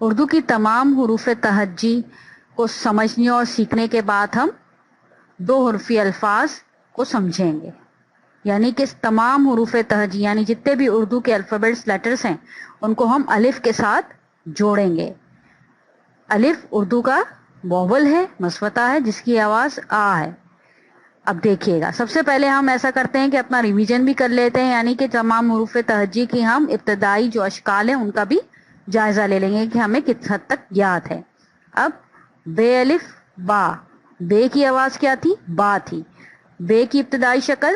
اردو کی تمام حروف تہجی کو سمجھنے اور سیکھنے کے بعد ہم دو حرفی الفاظ کو سمجھیں گے. یعنی کہ تمام حروف تہجی یعنی جتنے بھی اردو کے الفابیٹس لیٹرز ہیں ان کو ہم الف کے ساتھ جوڑیں گے. الف اردو کا واول ہے، مسوطہ ہے، جس کی آواز آ ہے. اب دیکھیے گا، سب سے پہلے ہم ایسا کرتے ہیں کہ اپنا ریویژن بھی کر لیتے ہیں، یعنی کہ تمام حروف تہجی کی ہم ابتدائی جو اشکال ہیں ان کا بھی جائزہ لے لیں گے کہ ہمیں کس حد تک یاد ہے. اب بے الف با، بے کی آواز کیا تھی؟ با تھی. بے کی ابتدائی شکل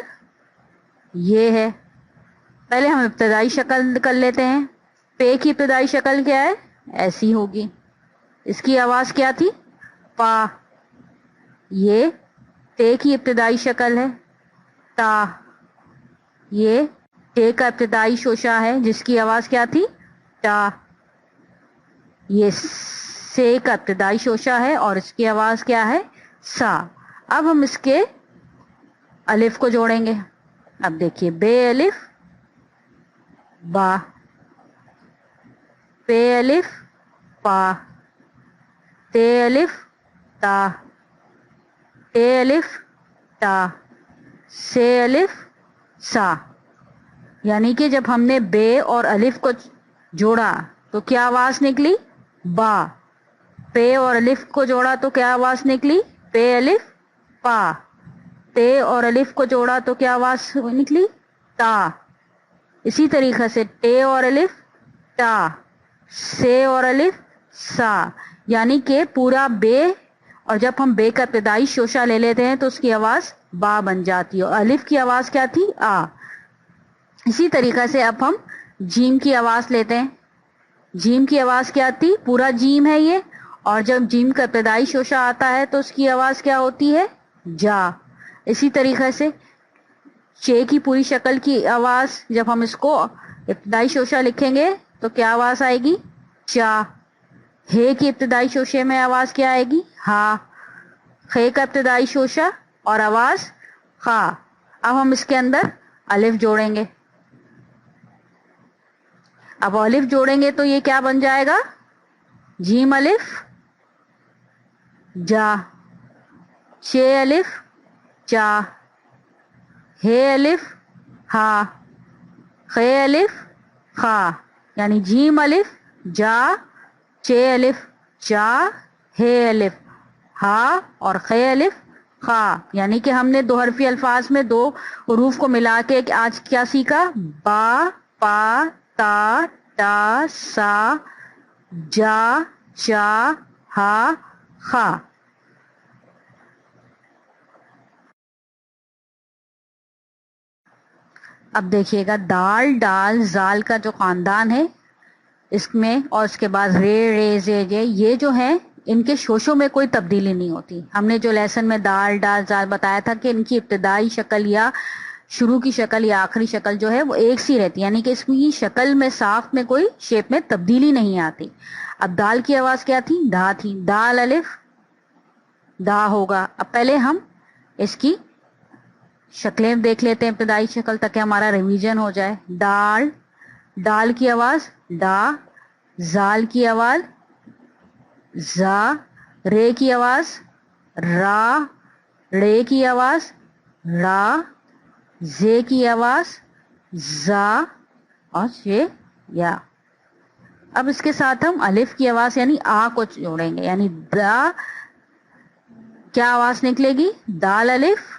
یہ ہے. پہلے ہم ابتدائی شکل کر لیتے ہیں. پے کی ابتدائی شکل کیا ہے؟ ایسی ہوگی. اس کی آواز کیا تھی؟ پا. یہ تے کی ابتدائی شکل ہے. تا. یہ تے کا ابتدائی شوشہ ہے جس کی آواز کیا تھی؟ تا. یہ سے کا ابتدائی شوشہ ہے اور اس کی آواز کیا ہے؟ سا. اب ہم اس کے الف کو جوڑیں گے. اب دیکھیے، بے الف با، پے الف پا، تے الف تا، ٹے الف تا، سے الف سا. یعنی کہ جب ہم نے بے اور الف کو جوڑا تو کیا آواز نکلی؟ با. پے اور الف کو جوڑا تو کیا آواز نکلی؟ پے الف پا. تے اور الف کو جوڑا تو کیا آواز نکلی؟ تا. اسی طریقے سے ٹے اور الف تا، سے اور الف سا. یعنی کہ پورا بے، اور جب ہم بے کا ابتدائی شوشہ لے لیتے ہیں تو اس کی آواز با بن جاتی ہے اور الف کی آواز کیا تھی؟ آ. اسی طریقے سے اب ہم جیم کی آواز لیتے ہیں. جیم کی آواز کیا تھی؟ پورا جیم ہے یہ، اور جب جیم کا ابتدائی شوشہ آتا ہے تو اس کی آواز کیا ہوتی ہے؟ جا. اسی طریقے سے چے کی پوری شکل کی آواز جب ہم اس کو ابتدائی شوشہ لکھیں گے تو کیا آواز آئے گی؟ چا. ہے کی ابتدائی شوشے میں آواز کیا آئے گی؟ ہا. خے کا ابتدائی شوشہ اور آواز خا. اب ہم اس کے اندر الف جوڑیں گے. اب الف جوڑیں گے تو یہ کیا بن جائے گا؟ جیم الف جا، چے الف چا، ہے الف ہا، خے الف خا. یعنی جیم الف جا، چے الف چا، ہے الف ہا اور خے الف خا. یعنی کہ ہم نے دو حرفی الفاظ میں دو حروف کو ملا کے آج کیا سیکھا؟ با، پا، تا، ٹا، سا، جا، چا، ہا، خا. اب دیکھیے گا، دال، ڈال، زال کا جو خاندان ہے اس میں، اور اس کے بعد رے، رے، زے، جے، یہ جو ہے ان کے شوشوں میں کوئی تبدیلی نہیں ہوتی. ہم نے جو لیسن میں دال، ڈال، زال بتایا تھا کہ ان کی ابتدائی شکل یا شروع کی شکل یا آخری شکل جو ہے وہ ایک سی رہتی ہے، یعنی کہ اس کی شکل میں، ساخت میں کوئی شیپ میں تبدیلی نہیں آتی. اب دال کی آواز کیا تھی؟ دا تھی. دال الف دا ہوگا. اب پہلے ہم اس کی شکلیں دیکھ لیتے ہیں ابتدائی شکل تک ہمارا ریویژن ہو جائے. دال، دال کی آواز دا، زال کی آواز زا، رے کی آواز را، رے کی آواز را، زے کی آواز زا اور یہ یا. اب اس کے ساتھ ہم الف کی آواز یعنی آ کو جوڑیں گے. یعنی دا کیا آواز نکلے گی؟ دال الف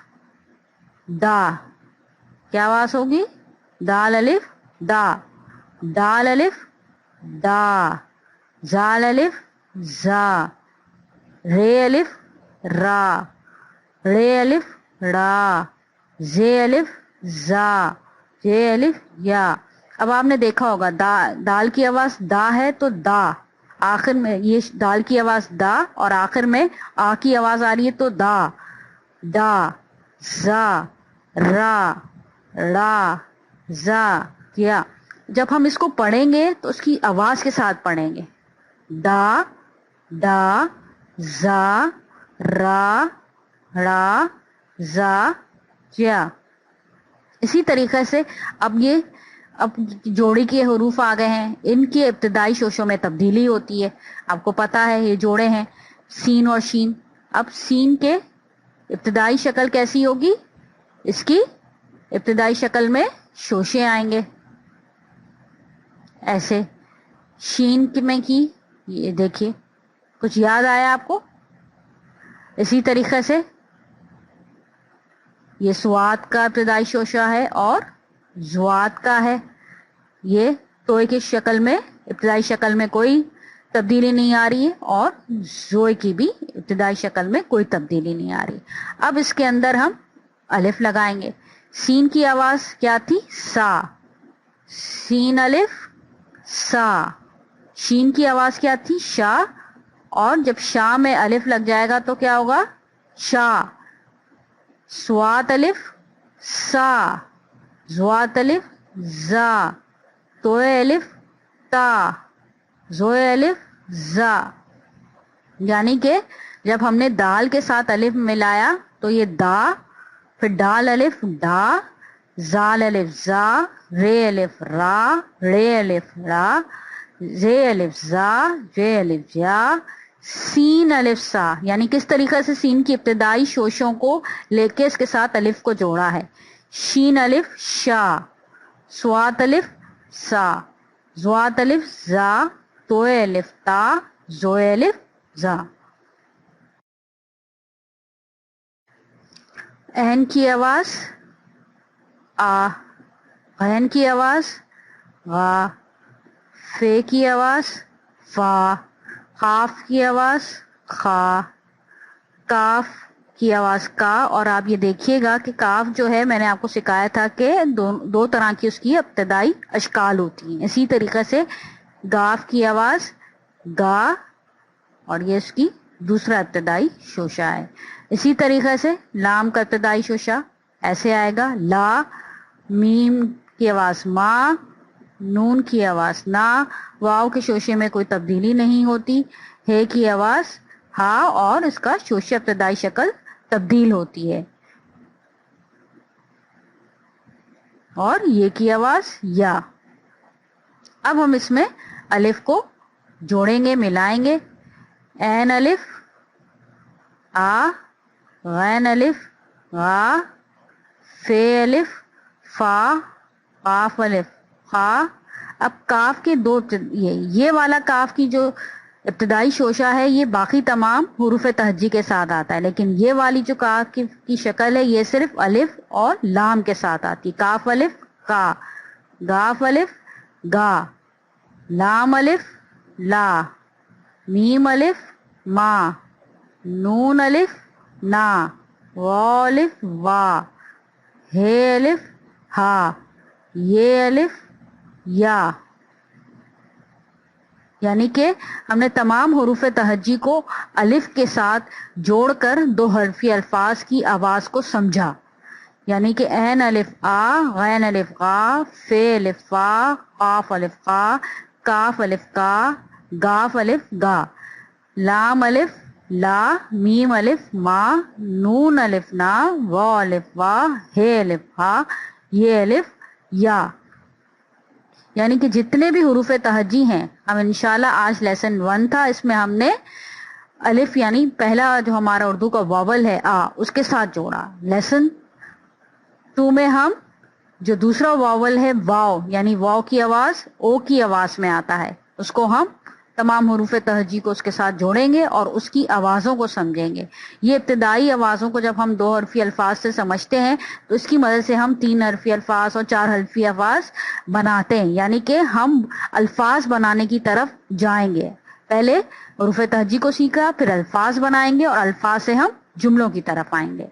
دا. کیا آواز ہوگی؟ دال الف دا. دال الف دا، زال الف زا، رے الف را، رے الف را، زے الف زا، جے الف یا. اب آپ نے دیکھا ہوگا دال کی آواز دا ہے تو دا، آخر میں یہ دال کی آواز دا اور آخر میں آ کی آواز آ رہی ہے تو دا، دا، زا، را، را، زا، یا. جب ہم اس کو پڑھیں گے تو اس کی آواز کے ساتھ پڑھیں گے. دا، دا، زا، را، را، زا، یا. اسی طریقے سے اب یہ اب جوڑی کے حروف آ گئے ہیں، ان کی ابتدائی شوشوں میں تبدیلی ہوتی ہے. آپ کو پتا ہے یہ جوڑے ہیں سین اور شین. اب سین کے ابتدائی شکل کیسی ہوگی؟ اس کی ابتدائی شکل میں شوشے آئیں گے ایسے. شین میں کی یہ دیکھیے، کچھ یاد آیا آپ کو؟ اسی طریقے سے یہ سوات کا ابتدائی شوشہ ہے اور زوات کا ہے. یہ توئے کی شکل میں ابتدائی شکل میں کوئی تبدیلی نہیں آ رہی ہے اور زوئے کی بھی ابتدائی شکل میں کوئی تبدیلی نہیں آ رہی. اب اس کے اندر ہم الف لگائیں گے. سین کی آواز کیا تھی؟ سا. سین الف سا. شین کی آواز کیا تھی؟ شا. اور جب شا میں الف لگ جائے گا تو کیا ہوگا؟ شا. سوات الف سا. زوات الف زا. توئے الف تا. زوئے الف زا. یعنی کہ جب ہم نے دال کے ساتھ الف ملایا تو یہ دا، پھر ڈال الف ڈا، زال الف زا، رے الف را، رے الف را، زے الف زا، رے الف یا، سین الف سا. یعنی کس طریقے سے سین کی ابتدائی شوشوں کو لے کے اس کے ساتھ الف کو جوڑا ہے. شین الف شا. سوات الف سا. زوات الف زا. توئے الف تا. زوئے الف زا. عین کی آواز آ. غین کی آواز غا. فے کی آواز فا. قاف کی آواز خا. کاف کی آواز کا. اور آپ یہ دیکھیے گا کہ کاف جو ہے میں نے آپ کو سکھایا تھا کہ دو طرح کی اس کی ابتدائی اشکال ہوتی ہیں. اسی طریقے سے گاف کی آواز گا اور یہ اس کی دوسرا ابتدائی شوشہ ہے. اسی طریقے سے لام کا ابتدائی شوشہ ایسے آئے گا لا. میم کی آواز ما. نون کی آواز نا. واو کے شوشے میں کوئی تبدیلی نہیں ہوتی. ہے کی آواز ہا اور اس کا شوشہ ابتدائی شکل تبدیل ہوتی ہے. اور یہ کی آواز یا. اب ہم اس میں الف کو جوڑیں گے، ملائیں گے. عین الف آ. غین الف غا. فے الف فا. قاف الف خا. اب کاف کے دو یہ والا کاف کی جو ابتدائی شوشہ ہے یہ باقی تمام حروف تہجی کے ساتھ آتا ہے، لیکن یہ والی جو کاف کی شکل ہے یہ صرف الف اور لام کے ساتھ آتی. کاف الف کا. گاف الف گا. لام الف لا. میم الف ما. نون الف نا. واو الف وا. ہے الف ہا. یہ الف یا. یعنی کہ ہم نے تمام حروف تہجی کو الف کے ساتھ جوڑ کر دو حرفی الفاظ کی آواز کو سمجھا. یعنی کہ عین الف آ. غین الف غا. فے الف فا. قاف الف قا. کاف الف کا. گاف الف گا. لام الف لا. میم الف ما. نون الف نا. واو الف وا. ہے الف ہا. یہ الف یا. یعنی کہ جتنے بھی حروف تہجی ہیں ہم انشاءاللہ آج لیسن 1 تھا، اس میں ہم نے الف یعنی پہلا جو ہمارا اردو کا واول ہے آ اس کے ساتھ جوڑا. لیسن 2 میں ہم جو دوسرا واول ہے واو یعنی واو کی آواز او کی آواز میں آتا ہے، اس کو ہم تمام حروف تہجی کو اس کے ساتھ جوڑیں گے اور اس کی آوازوں کو سمجھیں گے. یہ ابتدائی آوازوں کو جب ہم 2 حرفی الفاظ سے سمجھتے ہیں تو اس کی مدد سے ہم 3 حرفی الفاظ اور 4 حرفی الفاظ بناتے ہیں. یعنی کہ ہم الفاظ بنانے کی طرف جائیں گے. پہلے حروف تہجی کو سیکھا، پھر الفاظ بنائیں گے اور الفاظ سے ہم جملوں کی طرف آئیں گے.